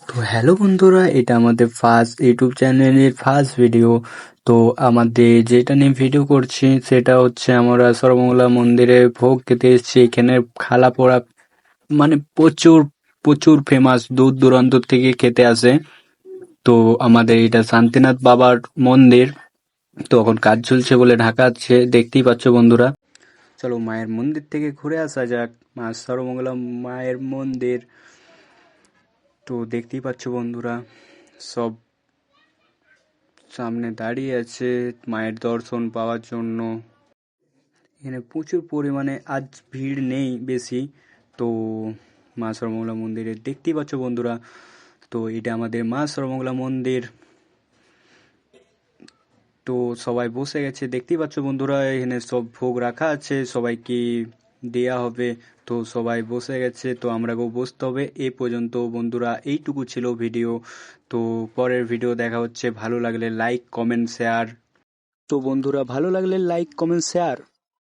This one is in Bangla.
তো হ্যালো বন্ধুরা, এটা আমাদের ফার্স্ট ইউটিউব চ্যানেলের ফার্স্ট ভিডিও। তো আমাদের যেটা নিয়ে ভিডিও করছি সেটা হচ্ছে আমরা সর্বমঙ্গলা মন্দিরে ভোগ খেতে এসেছি। এখানে খালা পোড়া মানে প্রচুর প্রচুর ফেমাস, দূর দূরান্ত থেকে খেতে আসে। তো আমাদের এটা শান্তিনাথ বাবার মন্দির। তো এখন কাজ চলছে বলে ঢাকা আছে, দেখতেই পাচ্ছ বন্ধুরা। চলো মায়ের মন্দির থেকে ঘুরে আসা যাক। মা সর্বমঙ্গলা মায়ের মন্দির। তো দেখতেই পাচ্ছ বন্ধুরা, সব সামনে দাঁড়িয়ে আছে মায়ের দর্শন পাওয়ার জন্য। এখানে প্রচুর পরিমাণে আজ ভিড় নেই বেশি। তো মা সর্বমঙ্গলা মন্দিরে দেখতেই পাচ্ছ বন্ধুরা। তো এটা আমাদের মা সর্বমঙ্গলা মন্দির। তো সবাই বসে গেছে, দেখতেই পাচ্ছ বন্ধুরা। এখানে সব ভোগ রাখা আছে, সবাইকে দেয়া হবে। তো সবাই বসে গেছে, তো আমরাকেও বসতে হবে। এই পর্যন্ত বন্ধুরা, এইটুকু ছিল ভিডিও। তো পরের ভিডিও দেখা হচ্ছে। ভালো লাগলে লাইক কমেন্ট শেয়ার। তো বন্ধুরা, ভালো লাগলে লাইক কমেন্ট শেয়ার।